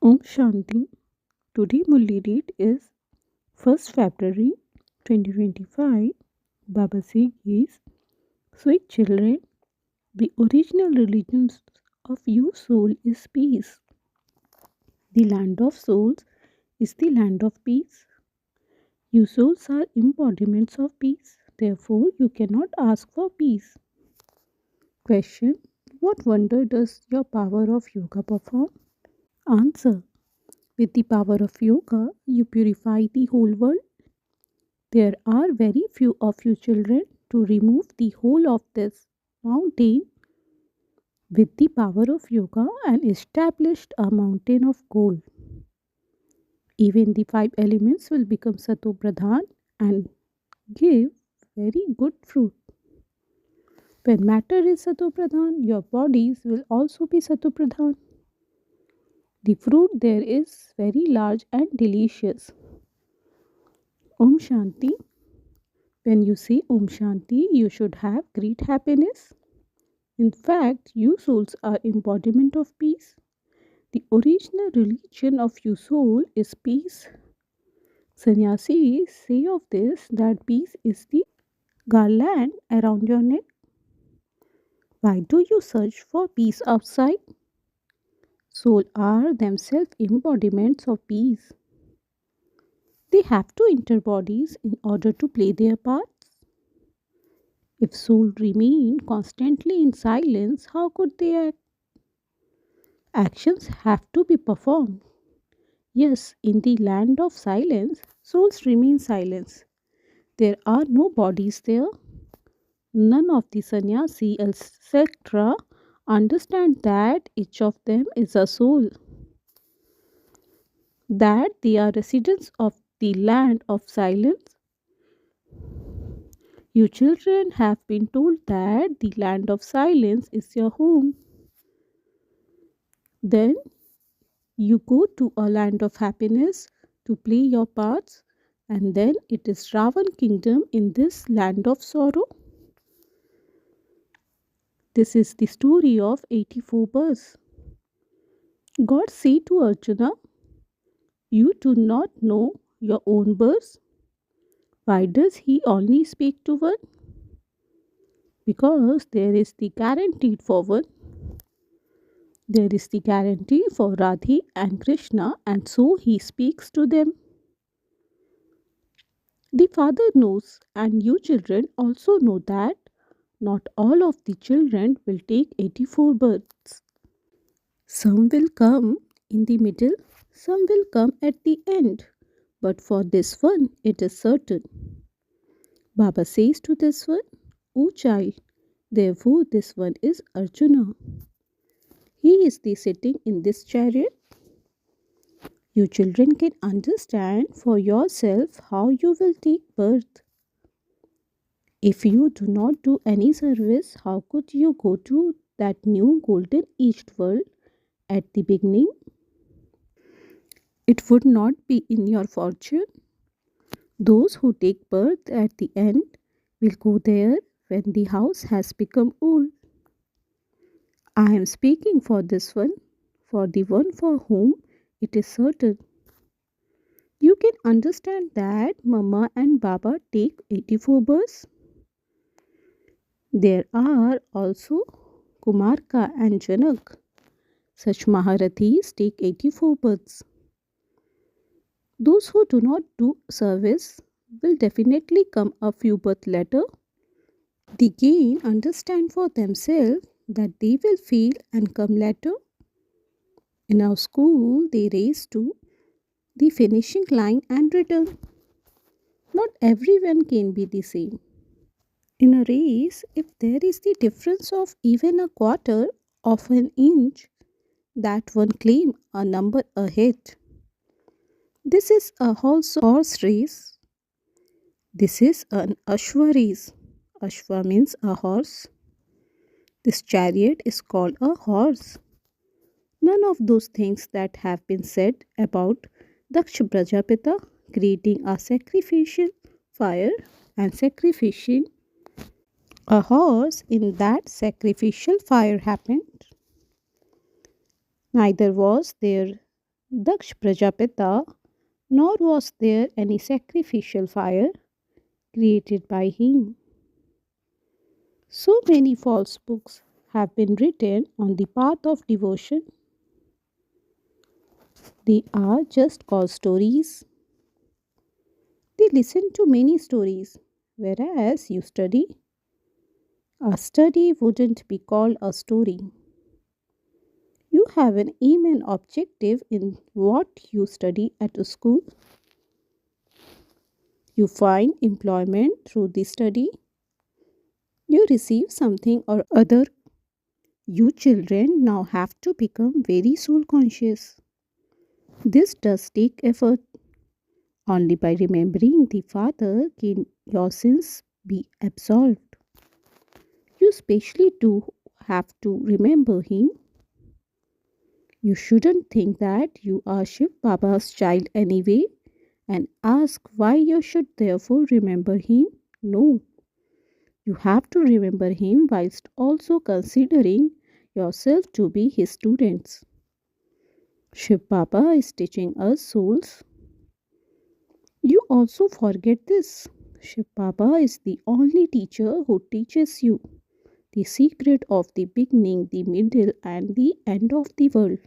Om Shanti. Today Murli date is 1st February 2025. Baba says, sweet children, the original religion of you soul is peace. The land of souls is the land of peace. You souls are embodiments of peace. Therefore, you cannot ask for peace. Question: what wonder does your power of yoga perform? Answer: with the power of yoga, you purify the whole world. There are very few of you children to remove the whole of this mountain with the power of yoga and established a mountain of gold. Even the five elements will become Sato Pradhan and give very good fruit. When matter is Sato Pradhan, your bodies will also be Sato Pradhan. The fruit there is very large and delicious. Om Shanti. When you say Om Shanti, you should have great happiness. In fact, you souls are embodiment of peace. The original religion of you soul is peace. Sannyasis say of this that peace is the garland around your neck. Why do you search for peace outside? Soul are themselves embodiments of peace. They have to enter bodies in order to play their parts. If soul remain constantly in silence, how could they act? Actions have to be performed. Yes, in the land of silence, souls remain silent. There are no bodies there. None of the sannyasi, etc., understand that each of them is a soul, that they are residents of the land of silence. You children have been told that the land of silence is your home. Then you go to a land of happiness to play your parts, and then it is Ravan kingdom in this land of sorrow. This is the story of 84 births. God said to Arjuna, you do not know your own births. Why does he only speak to one? Because there is the guaranteed for one. There is the guarantee for Radhi and Krishna, and so he speaks to them. The father knows, and you children also know that not all of the children will take 84 births. Some will come in the middle, some will come at the end. But for this one, it is certain. Baba says to this one, O child, therefore this one is Arjuna. He is the sitting in this chariot. You children can understand for yourself how you will take birth. If you do not do any service, how could you go to that new golden east world at the beginning? It would not be in your fortune. Those who take birth at the end will go there when the house has become old. I am speaking for this one, for the one for whom it is certain. You can understand that Mama and Baba take 84 births. There are also Kumarka and Janak. Such Maharathis take 84 births. Those who do not do service will definitely come a few births later. They gain understand for themselves that they will fail and come later. In our school, they race to the finishing line and return. Not everyone can be the same. In a race, if there is the difference of even a quarter of an inch, that one claim a number ahead. This is a horse race. This is an Ashwa race. Ashwa means a horse. This chariot is called a horse. None of those things that have been said about Daksha Prajapita creating a sacrificial fire and sacrificing a horse in that sacrificial fire happened. Neither was there Daksh Prajapita, nor was there any sacrificial fire created by him. So many false books have been written on the path of devotion. They are just called stories. They listen to many stories, whereas a study wouldn't be called a story. You have an aim and objective in what you study at a school. You find employment through the study. You receive something or other. You children now have to become very soul conscious. This does take effort. Only by remembering the Father can your sins be absolved. You specially do have to remember Him. You shouldn't think that you are Shiv Baba's child anyway and ask why you should therefore remember Him. No, you have to remember Him whilst also considering yourself to be His students. Shiv Baba is teaching us souls. You also forget this. Shiv Baba is the only teacher who teaches you the secret of the beginning, the middle, and the end of the world.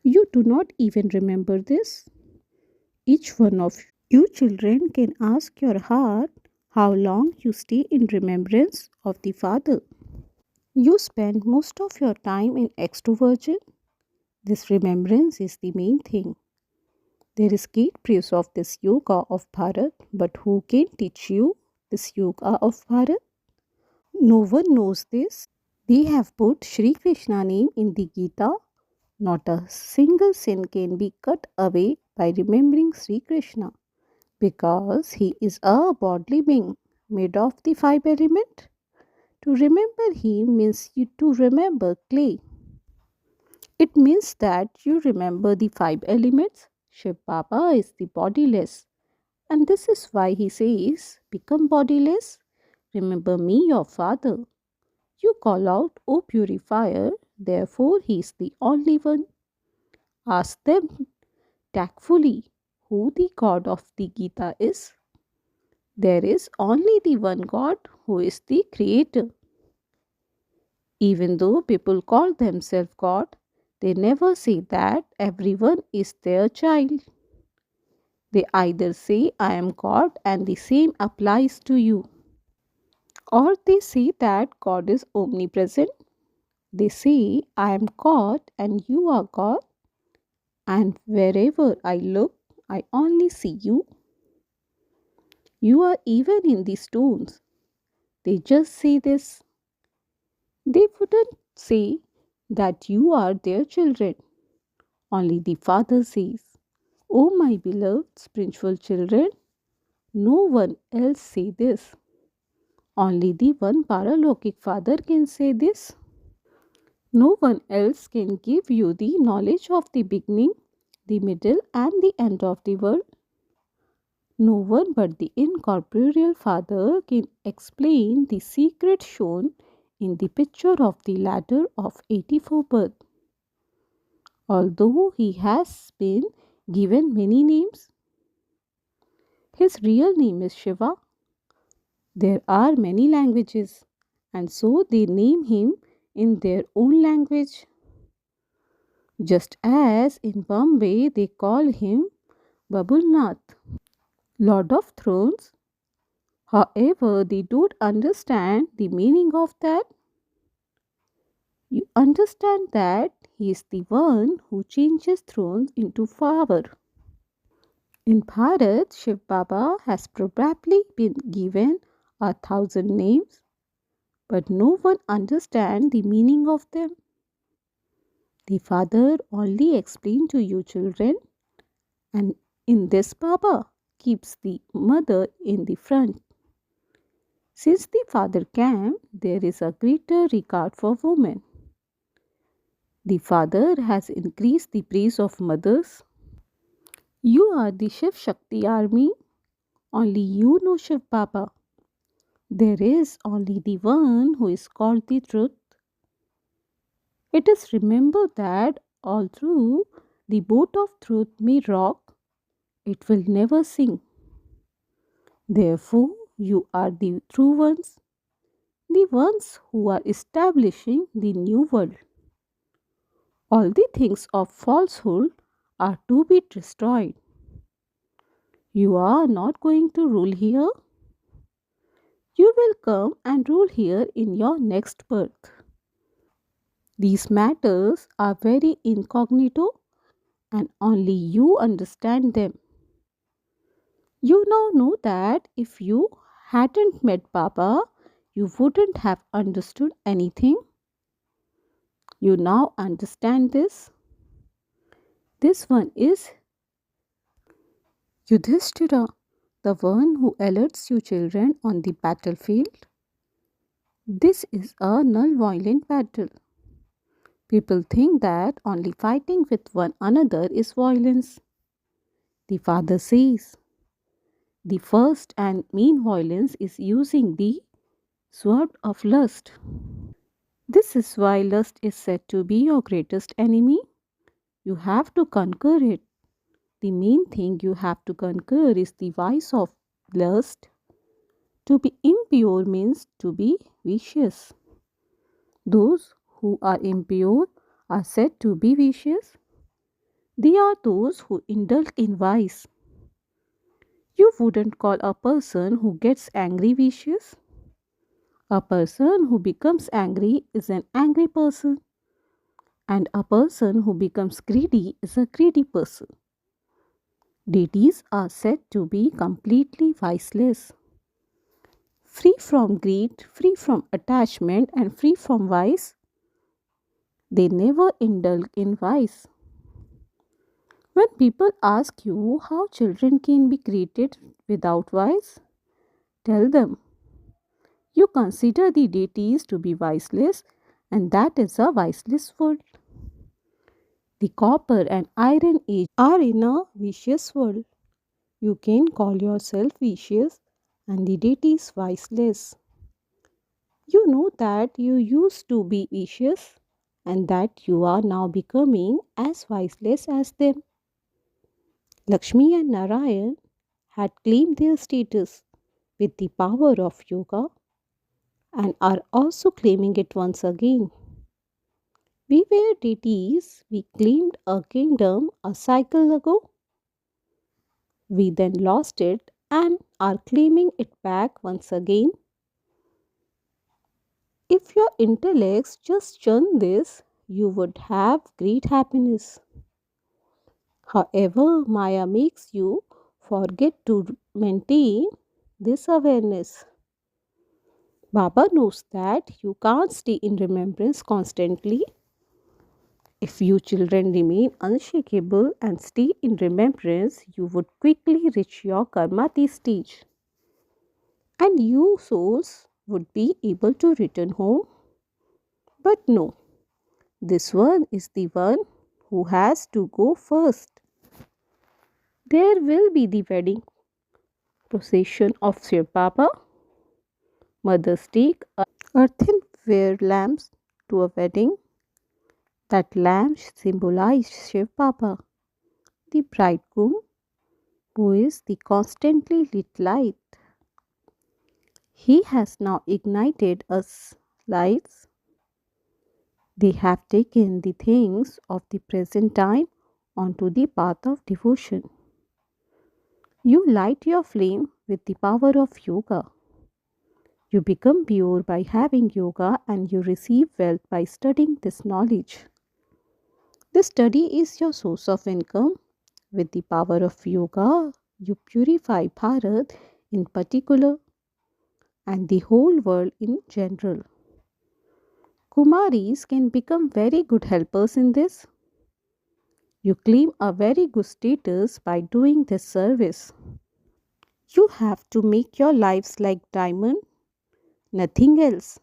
You do not even remember this. Each one of you children can ask your heart how long you stay in remembrance of the Father. You spend most of your time in extroversion. This remembrance is the main thing. There is great praise of this yoga of Bharat, but who can teach you this yoga of Bharat? No one knows this. They have put Sri Krishna name in the Gita. Not a single sin can be cut away by remembering Sri Krishna because he is a bodily being made of the five elements. To remember him means you to remember clay. It means that you remember the five elements. Shiv Baba is the bodiless. And this is why he says, become bodiless. Remember me, your father. You call out, O purifier, therefore he is the only one. Ask them tactfully who the God of the Gita is. There is only the one God who is the creator. Even though people call themselves God, they never say that everyone is their child. They either say, I am God and the same applies to you, or they say that God is omnipresent. They say, I am God and you are God, and wherever I look, I only see you. You are even in the stones. They just say this. They wouldn't say that you are their children. Only the Father says, O my beloved spiritual children, no one else say this. Only the one paralokic Father can say this. No one else can give you the knowledge of the beginning, the middle, and the end of the world. No one but the incorporeal Father can explain the secret shown in the picture of the ladder of 84 births. Although he has been given many names, his real name is Shiva. There are many languages, and so they name him in their own language. Just as in Bombay they call him Babulnath, Lord of Thrones. However, they don't understand the meaning of that. You understand that he is the one who changes thrones into power. In Bharat, Shiv Baba has probably been given 1,000 names, but no one understands the meaning of them. The Father only explained to you children, and in this Baba keeps the mother in the front. Since the Father came, there is a greater regard for women. The Father has increased the praise of mothers. You are the Shiv Shakti army. Only you know Shiv Baba. There is only the one who is called the truth. It is remembered that all through The boat of truth may rock, it will never sink. Therefore, you are the true ones, the ones who are establishing the new world. All the things of falsehood are to be destroyed. You are not going to rule here. You will come and rule here in your next birth. These matters are very incognito and only you understand them. You now know that if you hadn't met Baba, you wouldn't have understood anything. You now understand this. This one is Yudhishthira, the one who alerts you children on the battlefield. This is a non-violent battle. People think that only fighting with one another is violence. The father says, the first and main violence is using the sword of lust. This is why lust is said to be your greatest enemy. You have to conquer it. The main thing you have to conquer is the vice of lust. To be impure means to be vicious. Those who are impure are said to be vicious. They are those who indulge in vice. You wouldn't call a person who gets angry vicious. A person who becomes angry is an angry person, and a person who becomes greedy is a greedy person. Deities are said to be completely viceless, free from greed, free from attachment, and free from vice. They never indulge in vice. When people ask you how children can be created without vice, tell them you consider the deities to be viceless, and that is a viceless world. The copper and iron age are in a vicious world. You can call yourself vicious and the deities viceless. You know that you used to be vicious and that you are now becoming as viceless as them. Lakshmi and Narayan had claimed their status with the power of yoga and are also claiming it once again. We were deities, we claimed a kingdom a cycle ago. We then lost it and are claiming it back once again. If your intellects just churn this, you would have great happiness. However, Maya makes you forget to maintain this awareness. Baba knows that you can't stay in remembrance constantly. If you children remain unshakable and stay in remembrance, you would quickly reach your karmati stage. And you souls would be able to return home. But no, this one is the one who has to go first. There will be the wedding procession of Shiv Baba. Mothers take earthenware lamps to a wedding. That lamps symbolize Shiv Baba, the bridegroom, who is the constantly lit light. He has now ignited us lights. They have taken the things of the present time onto the path of devotion. You light your flame with the power of yoga. You become pure by having yoga and you receive wealth by studying this knowledge. This study is your source of income. With the power of yoga, you purify Bharat in particular and the whole world in general. Kumaris can become very good helpers in this. You claim a very good status by doing this service. You have to make your lives like diamond, nothing else.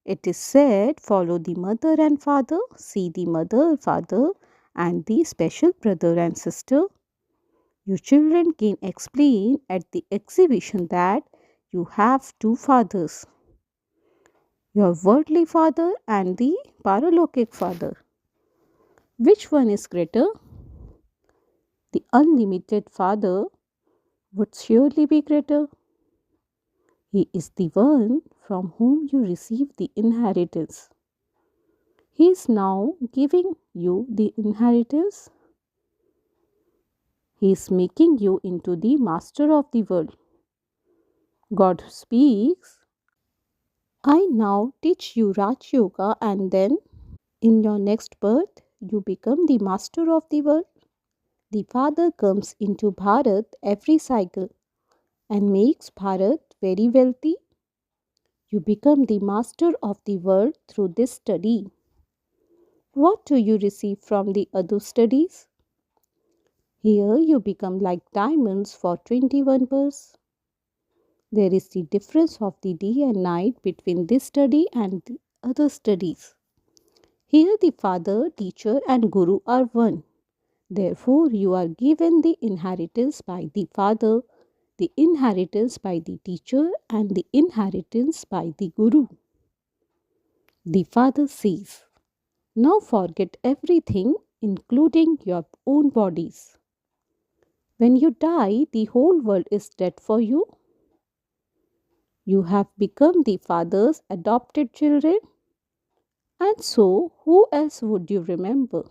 It is said, follow the mother and father, see the mother, father, and the special brother and sister. Your children can explain at the exhibition that you have two fathers, your worldly father and the paralokik father. Which one is greater? The unlimited Father would surely be greater. He is the one from whom you receive the inheritance. He is now giving you the inheritance. He is making you into the master of the world. God speaks, I now teach you Raj Yoga, and then in your next birth you become the master of the world. The Father comes into Bharat every cycle and makes Bharat very wealthy. You become the master of the world through this study. What do you receive from the other studies? Here you become like diamonds for 21 births. There is the difference of the day and night between this study and the other studies. Here the Father, Teacher and Guru are one. Therefore you are given the inheritance by the Father, the inheritance by the Teacher and the inheritance by the Guru. The Father says, now forget everything including your own bodies. When you die, the whole world is dead for you. You have become the Father's adopted children. And so, who else would you remember?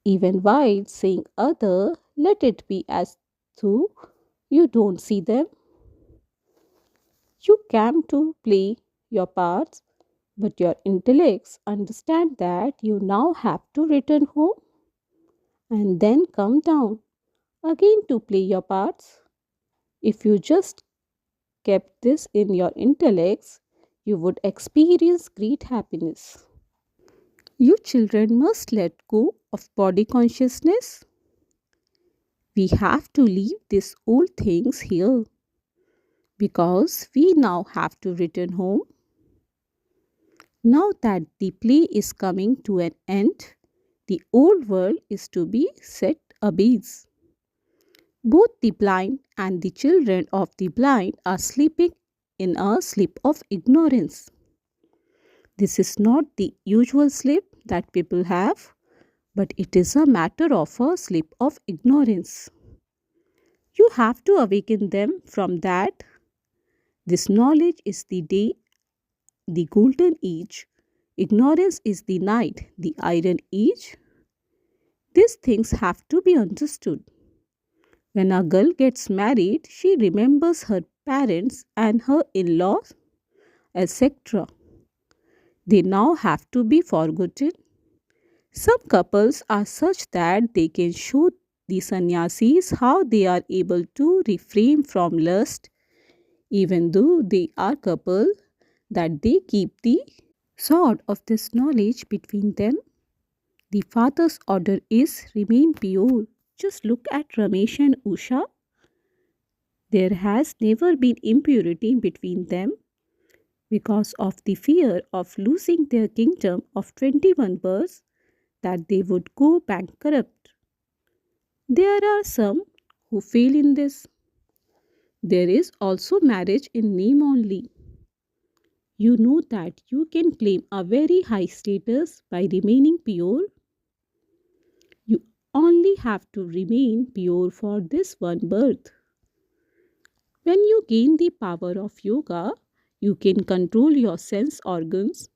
Even while saying other, let it be as though you don't see them. You came to play your parts, but your intellects understand that you now have to return home and then come down again to play your parts. If you just kept this in your intellects, you would experience great happiness. You children must let go of body consciousness. We have to leave these old things here because we now have to return home. Now that the play is coming to an end, the old world is to be set ablaze. Both the blind and the children of the blind are sleeping in a sleep of ignorance. This is not the usual sleep that people have, but it is a matter of a sleep of ignorance. You have to awaken them from that. This knowledge is the day, the golden age. Ignorance is the night, the iron age. These things have to be understood. When a girl gets married, she remembers her parents and her in-laws, etc. They now have to be forgotten. Some couples are such that they can show the sannyasis how they are able to refrain from lust, even though they are couple, that they keep the sword of this knowledge between them. The Father's order is remain pure. Just look at Ramesh and Usha. There has never been impurity between them because of the fear of losing their kingdom of 21 births that they would go bankrupt. There are some who fail in this. There is also marriage in name only. You know that you can claim a very high status by remaining pure. You only have to remain pure for this one birth. When you gain the power of yoga, you can control your sense organs.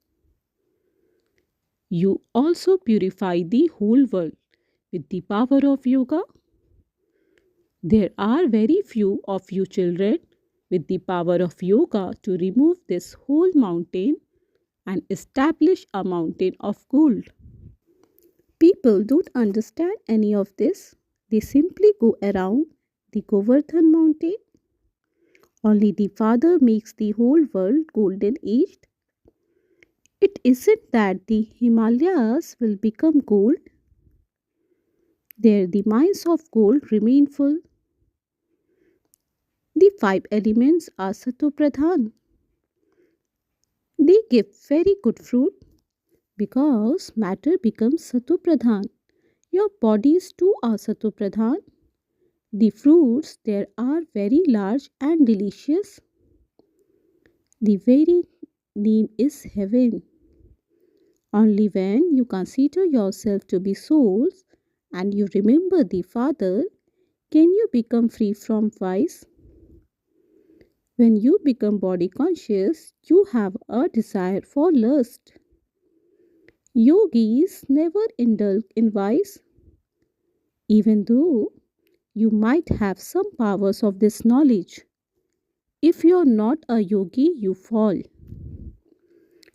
You also purify the whole world with the power of yoga. There are very few of you children with the power of yoga to remove this whole mountain and establish a mountain of gold. People don't understand any of this. They simply go around the Govardhan mountain. Only the Father makes the whole world golden aged. It isn't that the Himalayas will become gold. There the mines of gold remain full. The five elements are Satopradhan. They give very good fruit because matter becomes Satopradhan. Your bodies too are Satopradhan. The fruits there are very large and delicious. The very name is heaven. Only when you consider yourself to be souls and you remember the Father, can you become free from vice? When you become body conscious, you have a desire for lust. Yogis never indulge in vice, even though you might have some powers of this knowledge. If you're not a yogi, you fall.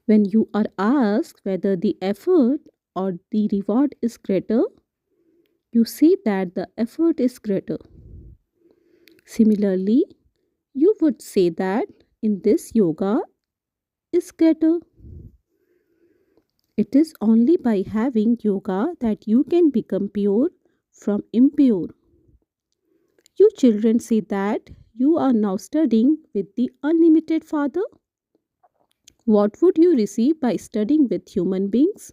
When you are asked whether the effort or the reward is greater, you say that the effort is greater. Similarly, you would say that in this yoga is greater. It is only by having yoga that you can become pure from impure. You children say that you are now studying with the unlimited Father. What would you receive by studying with human beings?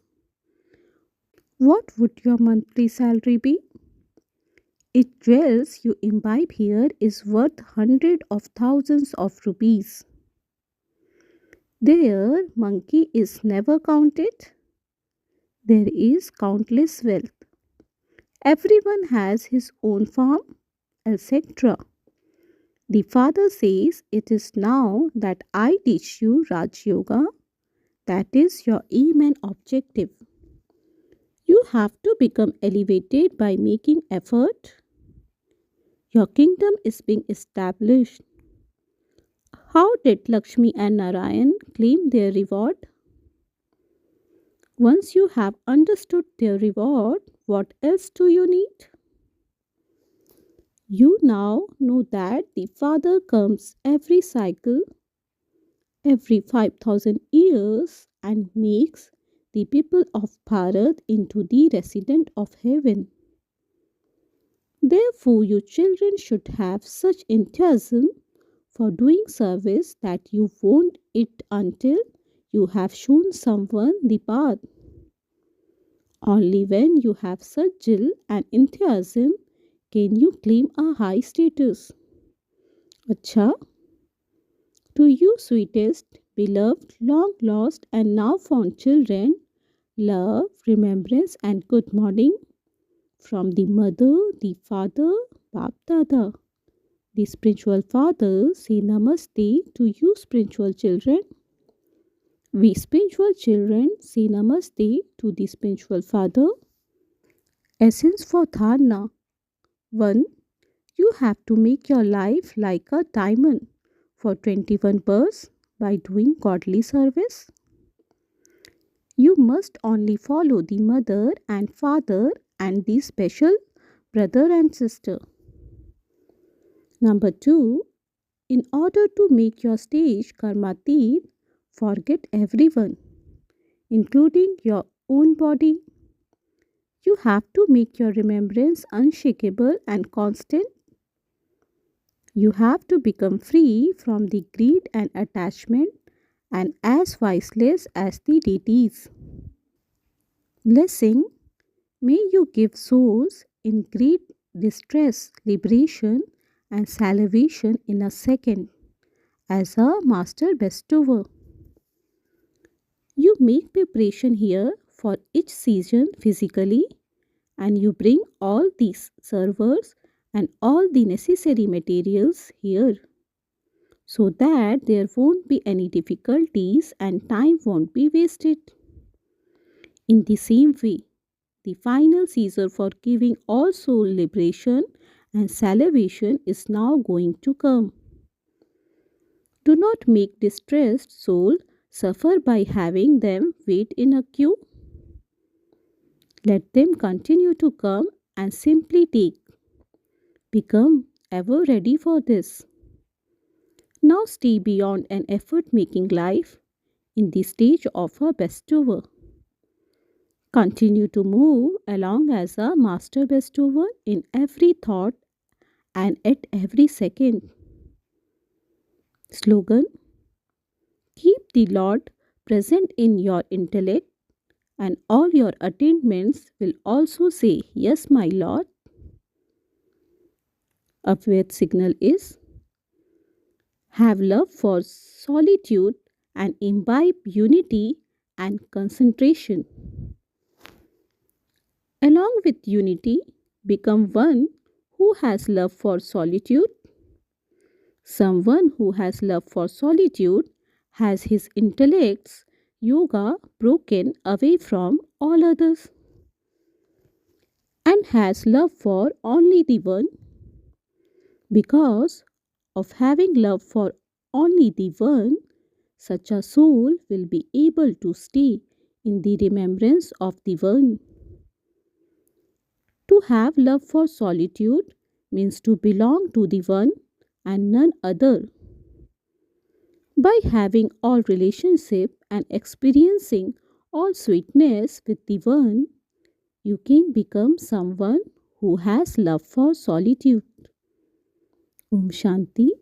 What would your monthly salary be? Each jewels you imbibe here is worth hundreds of thousands of rupees. There, monkey is never counted. There is countless wealth. Everyone has his own farm, etc. The Father says, it is now that I teach you Raj Yoga. That is your aim and objective. You have to become elevated by making effort. Your kingdom is being established. How did Lakshmi and Narayan claim their reward? Once you have understood their reward, what else do you need? You now know that the Father comes every cycle, every 5,000 years, and makes the people of Bharat into the resident of heaven. Therefore, you children should have such enthusiasm for doing service that you won't it until you have shown someone the path. Only when you have such zeal and enthusiasm can you claim a high status. Acha, to you sweetest, beloved, long lost and now found children, love, remembrance and good morning from the mother, the father, Bap Dada. The spiritual father say namaste to you spiritual children. We spiritual children say namaste to the spiritual father. Essence for dharna. 1. You have to make your life like a diamond for 21 births by doing godly service. You must only follow the mother and father and the special brother and sister. Number 2. In order to make your stage karmatit, forget everyone, including your own body. You have to make your remembrance unshakable and constant. You have to become free from the greed and attachment and as viceless as the deities. Blessing, may you give souls in great distress, liberation, and salvation in a second as a master bestower. You make preparation here for each season physically and you bring all these servers and all the necessary materials here so that there won't be any difficulties and time won't be wasted. In the same way, the final season for giving all soul liberation and salvation is now going to come. Do not make distressed soul suffer by having them wait in a queue. Let them continue to come and simply take. Become ever ready for this. Now stay beyond an effort making life in the stage of a bestower. Continue to move along as a master bestower in every thought and at every second. Slogan: keep the Lord present in your intellect, and all your attainments will also say, Yes, my Lord. Upward signal is have love for solitude and imbibe unity and concentration. Along with unity, become one who has love for solitude. Someone who has love for solitude has his intellects, yoga broken away from all others, and has love for only the one. Because of having love for only the one, such a soul will be able to stay in the remembrance of the one. To have love for solitude means to belong to the one and none other. By having all relationship and experiencing all sweetness with the one, you can become someone who has love for solitude. Om Shanti.